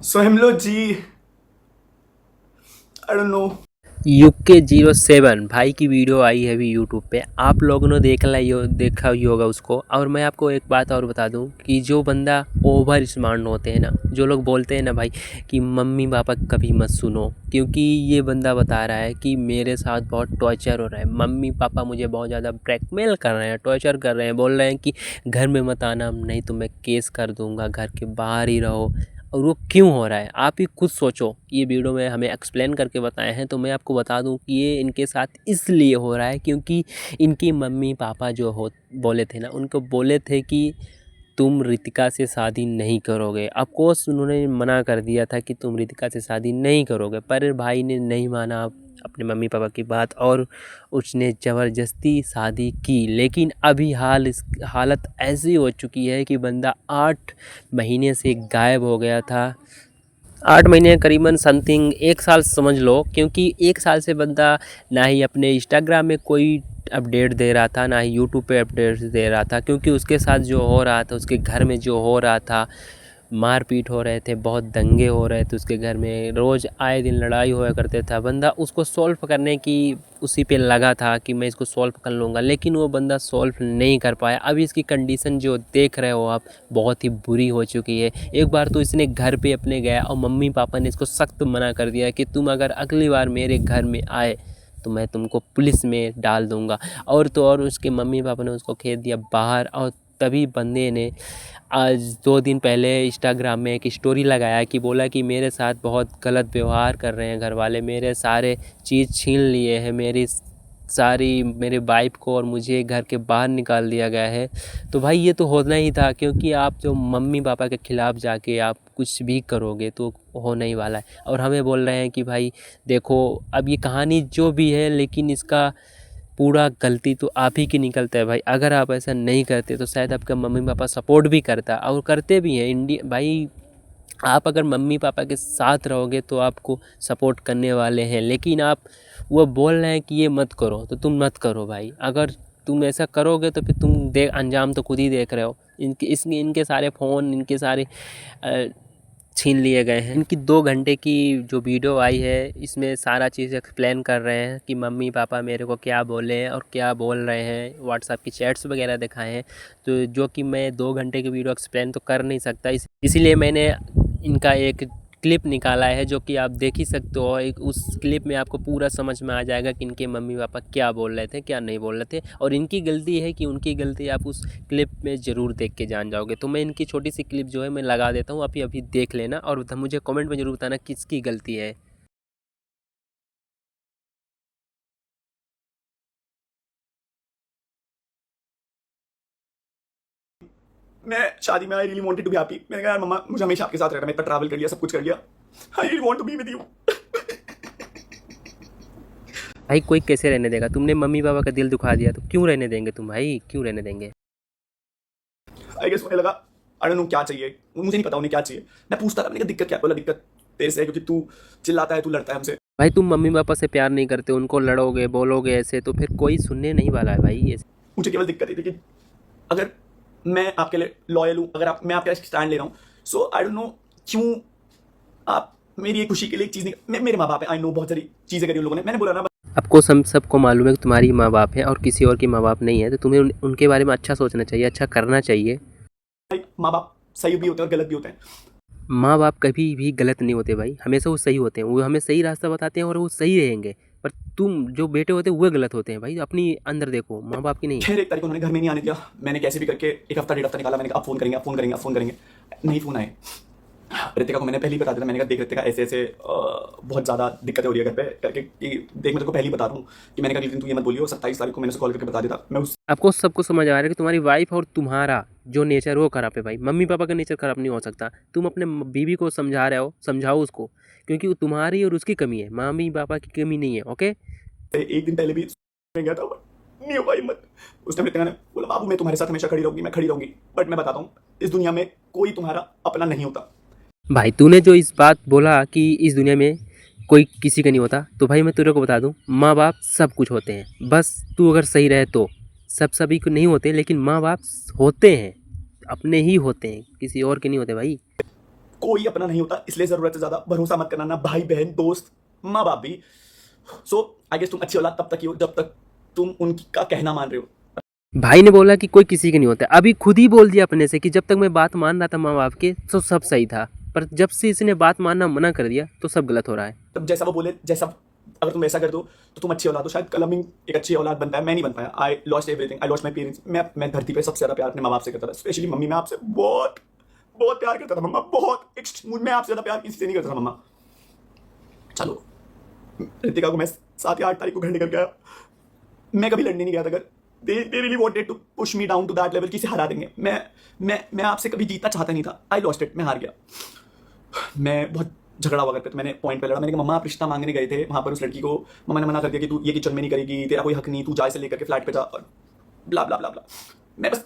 सो हम लोग जी I don't know. UK07 भाई की वीडियो आई है अभी यूट्यूब पे। आप लोगों ने देखा ही होगा उसको। और मैं आपको एक बात और बता दूं कि जो बंदा ओवर स्मार्ट होते हैं ना, जो लोग बोलते हैं ना भाई कि मम्मी पापा कभी मत सुनो, क्योंकि ये बंदा बता रहा है कि मेरे साथ बहुत टॉर्चर हो रहा है, मम्मी पापा मुझे बहुत ज़्यादा ब्लैकमेल कर रहे हैं, टॉर्चर कर रहे हैं, बोल रहे हैं कि घर में मत आना, नहीं तो मैं केस कर दूँगा, घर के बाहर ही रहो। और वो क्यों हो रहा है आप ही खुद सोचो। ये वीडियो में हमें एक्सप्लेन करके बताए हैं, तो मैं आपको बता दूं कि ये इनके साथ इसलिए हो रहा है क्योंकि इनकी मम्मी पापा जो हो बोले थे ना, उनको बोले थे कि तुम रितिका से शादी नहीं करोगे। ऑफ कोर्स उन्होंने मना कर दिया था कि तुम रितिका से शादी नहीं करोगे, पर भाई ने नहीं माना अपने मम्मी पापा की बात और उसने ज़बरदस्ती शादी की। लेकिन अभी हालत ऐसी हो चुकी है कि बंदा 8 महीने से गायब हो गया था। 8 महीने करीबन समथिंग 1 साल समझ लो, क्योंकि 1 साल से बंदा ना ही अपने इंस्टाग्राम में कोई अपडेट दे रहा था, ना ही यूट्यूब पे अपडेट्स दे रहा था, क्योंकि उसके साथ जो हो रहा था, उसके घर में जो हो रहा था, मारपीट हो रहे थे, बहुत दंगे हो रहे थे उसके घर में, रोज़ आए दिन लड़ाई हुआ करते था। बंदा उसको सॉल्व करने की उसी पे लगा था कि मैं इसको सॉल्व कर लूँगा, लेकिन वो बंदा सॉल्व नहीं कर पाया। अभी इसकी कंडीशन जो देख रहे हो आप, बहुत ही बुरी हो चुकी है। एक बार तो इसने घर पे अपने गया और मम्मी पापा ने इसको सख्त मना कर दिया कि तुम अगर अगली बार मेरे घर में आए तो मैं तुमको पुलिस में डाल दूँगा। और तो और उसके मम्मी पापा ने उसको खेद दिया बाहर। और तभी बंदे ने आज 2 दिन पहले इंस्टाग्राम में एक स्टोरी लगाया कि बोला कि मेरे साथ बहुत गलत व्यवहार कर रहे हैं घर वाले, मेरे सारे चीज़ छीन लिए हैं, मेरे वाइफ को और मुझे घर के बाहर निकाल दिया गया है। तो भाई ये तो होना ही था, क्योंकि आप जो मम्मी पापा के ख़िलाफ़ जाके आप कुछ भी करोगे तो होने ही वाला है। और हमें बोल रहे हैं कि भाई देखो, अब ये कहानी जो भी है, लेकिन इसका पूरा गलती तो आप ही की निकलता है भाई। अगर आप ऐसा नहीं करते तो शायद आपका मम्मी पापा सपोर्ट भी करता और करते भी हैं। इंडिया भाई, आप अगर मम्मी पापा के साथ रहोगे तो आपको सपोर्ट करने वाले हैं, लेकिन आप वो बोल रहे हैं कि ये मत करो तो तुम मत करो भाई। अगर तुम ऐसा करोगे तो फिर तुम अंजाम तो खुद ही देख रहे हो। इनके सारे फ़ोन, इनके सारे छीन लिए गए हैं। इनकी 2 घंटे की जो वीडियो आई है, इसमें सारा चीज़ एक्सप्लेन कर रहे हैं कि मम्मी पापा मेरे को क्या बोले हैं और क्या बोल रहे हैं, व्हाट्सएप की चैट्स वगैरह दिखाए हैं। तो जो कि मैं 2 घंटे की वीडियो एक्सप्लेन तो कर नहीं सकता, इसीलिए मैंने इनका एक क्लिप निकाला है जो कि आप देख ही सकते हो। एक उस क्लिप में आपको पूरा समझ में आ जाएगा कि इनके मम्मी पापा क्या बोल रहे थे, क्या नहीं बोल रहे थे, और इनकी गलती है कि उनकी गलती आप उस क्लिप में ज़रूर देख के जान जाओगे। तो मैं इनकी छोटी सी क्लिप जो है मैं लगा देता हूँ, अभी देख लेना और मुझे कमेंट में ज़रूर बताना किसकी गलती है। मैं शादी में I really wanted to be happy. मैंने कहा यार मम्मा, मुझे हमेशा आपके साथ रहना, मैं इतना ट्रैवल कर लिया, सब कुछ कर लिया, I really want to be with you. भाई कोई कैसे रहने देगा? तुमने मम्मी पापा का दिल दुखा दिया तो क्यों रहने देंगे तुम भाई, क्यों रहने देंगे? आई गेस उन्हें लगा, आई डोंट नो क्या चाहिए, मुझे नहीं पता उन्हें क्या चाहिए। मैं पूछता था, मैंने कहा दिक्कत क्या है? बोला दिक्कत तेरे से है क्योंकि तू चिल्लाता है, तू लड़ता है हमसे। भाई तुम मम्मी पापा से प्यार नहीं करते, उनको लड़ोगे बोलोगे ऐसे, तो फिर कोई सुनने नहीं वाला है भाई ये। मुझे केवल दिक्कत ये थी कि अगर मैं आपके लिए लॉयल हूँ, अगर आप मैं आपके स्टैंड ले रहा हूँ, सो आई डोंट नो क्यों आप मेरी एक खुशी के लिए एक चीज़ नहीं। मेरे माँ बाप है, आई नो बहुत सारी चीज़ें करी उन लोगों ने, मैंने बोला ना। आपको सबको मालूम है कि तुम्हारी माँ बाप है और किसी और की माँ बाप नहीं है, तो तुम्हें उनके बारे में अच्छा सोचना चाहिए, अच्छा करना चाहिए। भाई माँ बाप सही भी होते हैं और गलत भी होते हैं। माँ बाप कभी भी गलत नहीं होते भाई, हमेशा वो सही होते हैं, वो हमें सही रास्ता बताते हैं और वो सही रहेंगे। पर तुम जो बेटे होते हैं वो गलत होते हैं भाई, अपनी अंदर देखो, माँ बाप की नहीं। खैर एक तारीख उन्होंने घर में नहीं आने दिया, मैंने कैसे भी करके 1 हफ्ता 1.5 हफ्ता निकाला। मैंने कहा आप फ़ोन करेंगे, आप फ़ोन करेंगे, आप फ़ोन करेंगे, नहीं फ़ोन आए। रितिका को मैंने पहले ही बता दिया था, मैंने कहा देख रितिका ऐसे ऐसे बहुत ज़्यादा दिक्कतें हो रही है घर पे करके, कि देख मैं तेरे को पहले ही बता रहा हूँ कि मैंने कहा अगले दिन तू ये मत बोलियो। 27 तारीख को मैंने उसे कॉल करके बता दिया था। मैं उस आपको सबको समझ आ रहा है कि तुम्हारी वाइफ और तुम्हारा जो नेचर वो खराब है भाई, मम्मी पापा का नेचर खराब नहीं हो सकता। तुम अपने बीवी को समझा रहे हो, समझाओ उसको, क्योंकि वो तुम्हारी और उसकी कमी है, मम्मी पापा की कमी नहीं है। ओके, एक दिन पहले भी मैं गया था, नहीं हो पाई मत। उस टाइम रितिका ने बोला बाबू मैं तुम्हारे साथ हमेशा खड़ी रहूंगी, मैं खड़ी रहूंगी, बट मैं बताता हूँ इस दुनिया में कोई तुम्हारा अपना नहीं होता। भाई तूने जो इस बात बोला कि इस दुनिया में कोई किसी का नहीं होता, तो भाई मैं तेरे को बता दूं, माँ बाप सब कुछ होते हैं, बस तू अगर सही रहे तो। सब सभी को नहीं होते, लेकिन माँ बाप होते हैं, अपने ही होते हैं, किसी और के नहीं होते भाई। कोई अपना नहीं होता, इसलिए जरूरत से ज्यादा भरोसा मत करना, ना भाई बहन दोस्त माँ बाप भी। सो आई गेस तुम अच्छी औलाद तब तक ही हो जब तक तुम उनका कहना मान रहे हो। भाई ने बोला कि कोई किसी के नहीं होता, अभी खुद ही बोल दिया अपने से कि जब तक मैं बात मान रहा था माँ बाप के तो सब सही था, पर जब से इसने बात मानना मना कर दिया तो सब गलत हो रहा है। तब जैसा वो बोले, जैसा अगर तुम वैसा कर दो तो तुम अच्छी औलाद हो। शायद कल अमीन एक अच्छी औलाद बन पाया, मैं नहीं बन पाया। I lost everything, I lost my parents. मैं धरती पे सबसे ज्यादा प्यार अपने माँ बाप से करता था, स्पेशली मम्मी। मैं आपसे बहुत बहुत प्यार करता था मम्मा, बहुत। मैं आपसे ज्यादा प्यार किसी से नहीं करता था मम्मा। चलो, रितिका को मैं 7 या 8 तारीख को घर निकल गया, मैं कभी लड़ने नहीं गया था। अगर they really wanted to push me down to that level, किसे हरा देंगे। मैं आपसे कभी जीतना चाहता नहीं था। आई लॉस्ट इट, मैं हार गया। मैं बहुत झगड़ा हुआ करते थे, मैंने पॉइंट पे लड़ा। मैंने कहा मम्मा आप रिश्ता मांगने गए थे वहाँ पर, उस लड़की को मम्मा ने मना कर दिया कि तू ये किचन में नहीं करेगी, तेरा कोई हक नहीं, तू जाए से लेकर के फ्लैट पे जा, और ब्ला ब्ला ब्ला ब्ला। मैं बस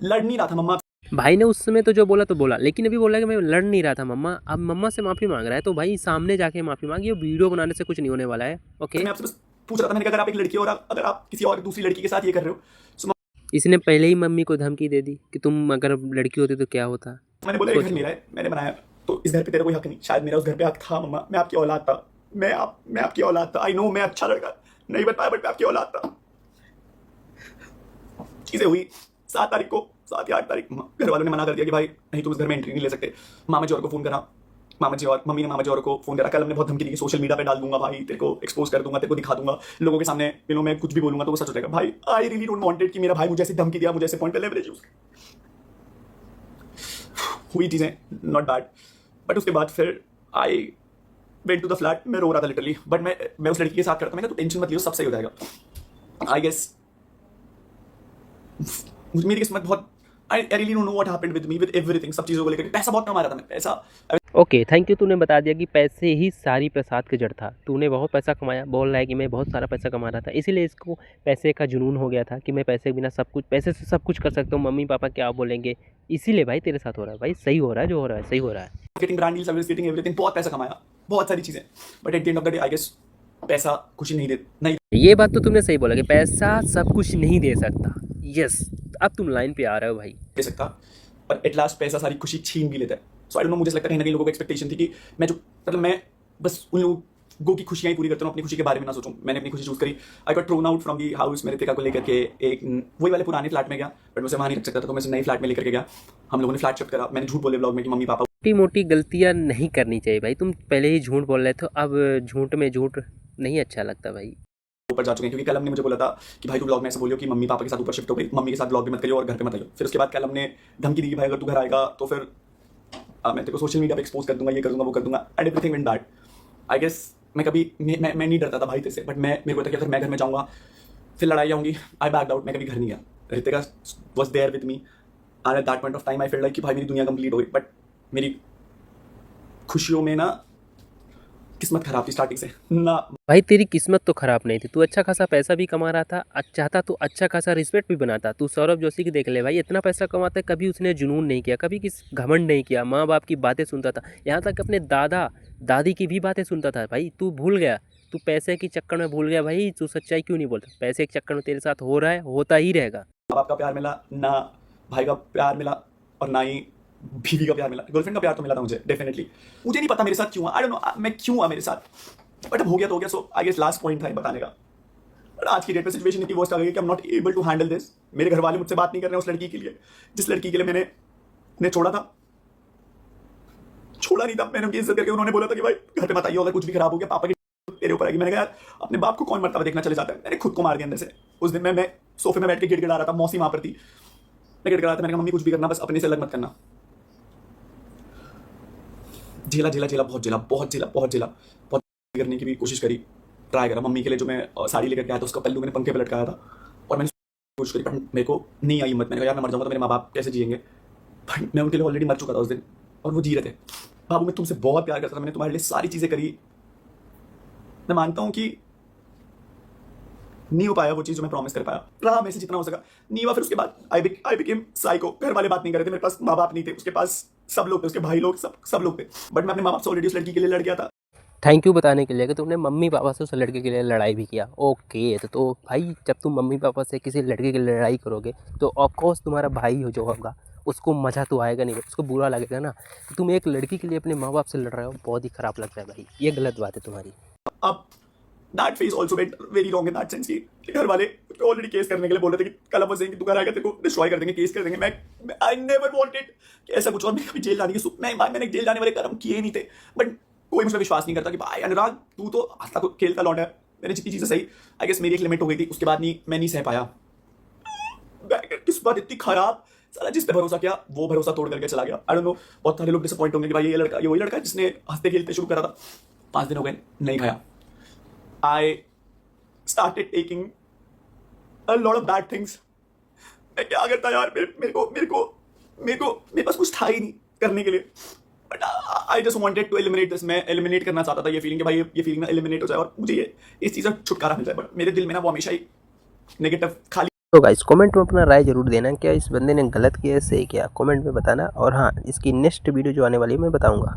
लड़ नहीं रहा था मम्मा। भाई ने उस समय तो जो बोला तो बोला, लेकिन अभी बोला कि मैं लड़ नहीं रहा था मम्मा। अब मम्मा से माफ़ी मांग रहा है तो भाई सामने जाके माफ़ी मांगी, वीडियो बनाने से कुछ नहीं होने वाला है। ओके, मैं आपसे बस पूछ रहा था, मैंने कहा अगर आप एक लड़की हो और अगर आप किसी और दूसरी लड़की के साथ ये कर रहे हो, तो इसने पहले ही मम्मी को धमकी दे दी कि तुम अगर लड़की होती तो क्या होता। मैंने बोला ये घर मेरा है, मैंने बनाया, तो इस घर पे तेरा कोई हक नहीं। शायद मेरा उस घर पे हक था मम्मा, मैं आपकी औलाद था, मैं आपकी औलाद था। आई नो मैं अच्छा लड़का नहीं बन पाया, बट मैं आपकी औलाद था। चीजें हुई 7 तारीख को, 7 या 8 तारीख घर वालों ने मना कर दिया कि भाई नहीं तुम इस घर में एंट्री नहीं ले सकते। मामा जी और को फोन करा, मामा जी और मम्मी ने मामा जी और को फोन करा। कल हमने बहुत धमकी दी कि सोशल मीडिया पे डाल दूंगा भाई, तेरे को एक्सपोज कर दूंगा, तेरे को दिखा दूंगा लोगों के सामने, मैं कुछ भी बोलूंगा तो वो सच हो जाएगा। भाई आई रियली डोंट वांटेड कि मेरा भाई मुझे ऐसी धमकी दिया, मुझे ऐसे पॉइंट पे लेवरेज यूज हुई चीजें, नॉट बैड। बट उसके बाद फिर I went to the flat, मैं रो रहा था लिटरली, बट मैं उस लड़की के साथ करता, मैं तो टेंशन मत लियो सब सही हो जाएगा। आई गेस मेरी किस्मत बहुत, I really don't know what happened with me with everything, सब चीज़ों को लेकर। पैसा बहुत कमा रहा था मैं, पैसा। ओके, थैंक यू, तूने बता दिया कि पैसे ही सारी प्रसाद की जड़ था। तूने बहुत पैसा कमाया, बोल रहा है कि मैं बहुत सारा पैसा कमा रहा था, इसीलिए इसको पैसे का जुनून हो गया था कि मैं पैसे के बिना सब कुछ, पैसे से सब कुछ कर सकता हूँ, मम्मी पापा क्या बोलेंगे, इसीलिए भाई तेरे साथ हो रहा है। भाई सही हो रहा है, जो हो रहा है सही हो रहा है। Getting brand deals, getting everything, बहुत पैसा कमाया, बहुत सारी चीज़ें, but at the end of the day I guess पैसा खुशी नहीं ये बात तो तुमने सही बोला कि पैसा सब कुछ नहीं दे सकता। यस, अब तुम लाइन पे आ रहे हो भाई। दे सकता, पर एट लास्ट पैसा सारी खुशी छीन भी लेता है। सो आई डोंट नो, मुझे लगता है कहीं ना कहीं लोगों को एक्सपेक्टेशन थी कि मैं जो, मतलब मैं बस उन लोगों की खुशियाँ ही पूरी करता हूँ, अपनी खुशी के बारे में ना सोचूं। मैंने अपनी खुशी चूज करी। I got thrown out from the house, मेरे रितिका को लेकर के एक वही वाले पुराने फ्लैट में गया, बट मुझे वहाँ नहीं रख सकता था, तो मैं नई फ्लैट में लेकर के गया। हम लोगों ने फ्लैट शिफ्ट करा। मैंने झूठ बोले ब्लॉग में कि मम्मी पापा, छोटी मोटी गलतियाँ नहीं करनी चाहिए भाई। तुम पहले ही झूठ बोल रहे थे, अब झूठ में झूठ नहीं अच्छा लगता भाई। ऊपर जा चुके हैं। क्योंकि कल हमने मुझे बोला था कि भाई तू ब्लॉग में ऐसे बोलियो कि मम्मी पापा के साथ ऊपर शिफ्ट हो गई, मम्मी के साथ ब्लॉग भी मत करियो और घर पे मत आइयो। फिर उसके बाद कल हमने धमकी दी कि भाई अगर तू घर आएगा तो फिर मैं तेरे को सोशल मीडिया पे एक्सपोज कर दूंगा, ये कर दूंगा, वो कर दूंगा, and everything went bad. I guess मैं कभी मैं नहीं डरता था भाई तेरे से, बट मेरे को था कि अगर मैं घर में जाऊंगा फिर लड़ाई होंगी। आई बैक आउट, मैं कभी घर नहीं गया। Ritika was there with me and at that point of time I feel like कि भाई मेरी दुनिया कंप्लीट हो गई। बट मेरी खुशियों में ना किस्मत खराब थी स्टार्टिंग से ना। भाई तेरी किस्मत तो खराब नहीं थी, तू अच्छा खासा पैसा भी कमा रहा था, चाहता तो अच्छा खासा रिस्पेक्ट भी बनाता। तू सौरभ जोशी की देख ले भाई, इतना पैसा कमाता है, कभी उसने जुनून नहीं किया, कभी किस घमंड नहीं किया, माँ बाप की बातें सुनता था, यहाँ तक अपने दादा दादी की भी बातें सुनता था। भाई तू भूल गया, तू पैसे के चक्कर में भूल गया भाई। तू सच्चाई क्यों नहीं बोलता? पैसे के चक्कर में तेरे साथ हो रहा है, होता ही रहेगा। माँ बाप का प्यार मिला ना, भाई का प्यार मिला, और ना ही बीवी का प्यार मिला। गर्लफ्रेंड का प्यार तो मिला था मुझे डेफिनेटली। मुझे नहीं पता मेरे साथ क्यों, आई डोंट नो मैं क्यों हुआ मेरे साथ, बट अब हो गया तो हो गया। सो आई गेस लास्ट पॉइंट था ये बताने का। बट आज की डेट में सिचुएशन इतनी वर्स्ट आ गई कि I am not able to handle this. मेरे घर वाले मुझसे बात नहीं कर रहे हैं उस लड़की के लिए, जिस लड़की के लिए मैंने छोड़ा था। छोड़ा नहीं था, मैंने उनकी इज्जत करके, उन्होंने बोला था कि भाई घर पे मत आइयो, अगर कुछ भी खराब हो गया पापा की तेरे ऊपर आएगी। मैंने कहा यार अपने बाप को कौन मरता हुआ देखना चले जाता है। मैंने खुद को मार दिया अंदर से। उस दिन मैं सोफे में बैठ के गिड़गिड़ा रहा था, मौसी वहां पर थी, मैं गिड़गिड़ा रहा था। मैंने कहा मम्मी कुछ भी करना, बस अपने से अलग मत करना। झेला झेला झेला, बहुत झेला, बहुत झेला, बहुत झेला, बहुत करने की भी कोशिश करी, ट्राई करा। मम्मी के लिए जो मैं साड़ी लेकर के आया था उसका पल्लू मैंने पंखे पे लटकाया था, और मैंने कोशिश करी, पर मेरे को नहीं आई हिम्मत। मैंने कहा यार मैं मर जाऊंगा तो मेरे माँ बाप कैसे जिएंगे। बट मैं उनके लिए ऑलरेडी मर चुका था उस दिन, और वो जी रहे थे। बाबू मैं तुमसे बहुत प्यार करता था, मैंने तुम्हारे लिए सारी चीजें करी। मैं मानता हूँ कि नहीं हो पाया वो चीज जो मैं प्रॉमिस कर पाया, रहा मेरे से जितना हो सका, नहीं हुआ। फिर उसके बाद आई बिकेम साइको। घर वाले बात नहीं कर रहे थे, मेरे पास माँ बाप नहीं थे, उसके पास सब लोग थे, उसके भाई लोग, सब लोग थे, बट मैं अपने माँ बाप से ऑलरेडी उस लड़की के लिए लड़ गया था। थैंक यू बताने के लिए कि तुमने मम्मी पापा से उस लड़के के लिए लड़ाई भी किया। ओके, तो भाई जब तुम मम्मी पापा से किसी लड़के के लिए लड़ाई करोगे तो ऑफकोर्स तुम्हारा भाई हो जो होगा उसको मज़ा तो आएगा नहीं, उसको बुरा लगेगा ना। तुम एक लड़की के लिए अपने माँ बाप से लड़ रहे हो, बहुत ही ख़राब लगता है भाई, ये गलत बात है तुम्हारी। अब that phase also went very wrong in that sense कि घर वाले ऑलरेडी केस करने के लिए बोल रहे थे कि कल हम कि तू घर आएगा तेरे को डिस्ट्रॉय कर देंगे, केस कर देंगे। मैं आई नेवर वांटेड कि ऐसा कुछ, और मैं कभी जेल जाने की मैंने जेल जाने वाले कर्म किए नहीं थे, बट कोई मुझ पर विश्वास नहीं करता कि भाई अनुराग तू तो हंसता खेल का लौटा है। मैंने जितनी चीज़ें सही, आई गेस मेरी एक लिमिट हो गई थी, उसके बाद मैं नहीं सह पाया। किस्मत इतनी खराब, साला जिस पे भरोसा किया वो भरोसा तोड़ करके चला गया। आई डोंट नो, बहुत सारे लोग डिसअपॉइंट होंगे कि भाई ये वही लड़का है जिसने हंसते खेलते शुरू करा था। 5 दिन हो गए नहीं खाया। I started taking a lot of bad things. मैं क्या करता यार, मेरे पास कुछ था ही नहीं करने के लिए, but I just wanted to eliminate this. मैं एलिमिनेट करना चाहता था ये फीलिंग कि भाई ये फीलिंग ना एलिमिनेट हो जाए और मुझे ये इस चीज़ से छुटकारा मिल जाए, बट मेरे दिल में ना वो हमेशा ही नेगेटिव खाली। तो गाइस कमेंट में अपना राय जरूर देना, क्या इस बंदे ने गलत किया है सही किया, कमेंट में बताना। और हाँ, इसकी नेक्स्ट वीडियो जो आने वाली है मैं बताऊंगा।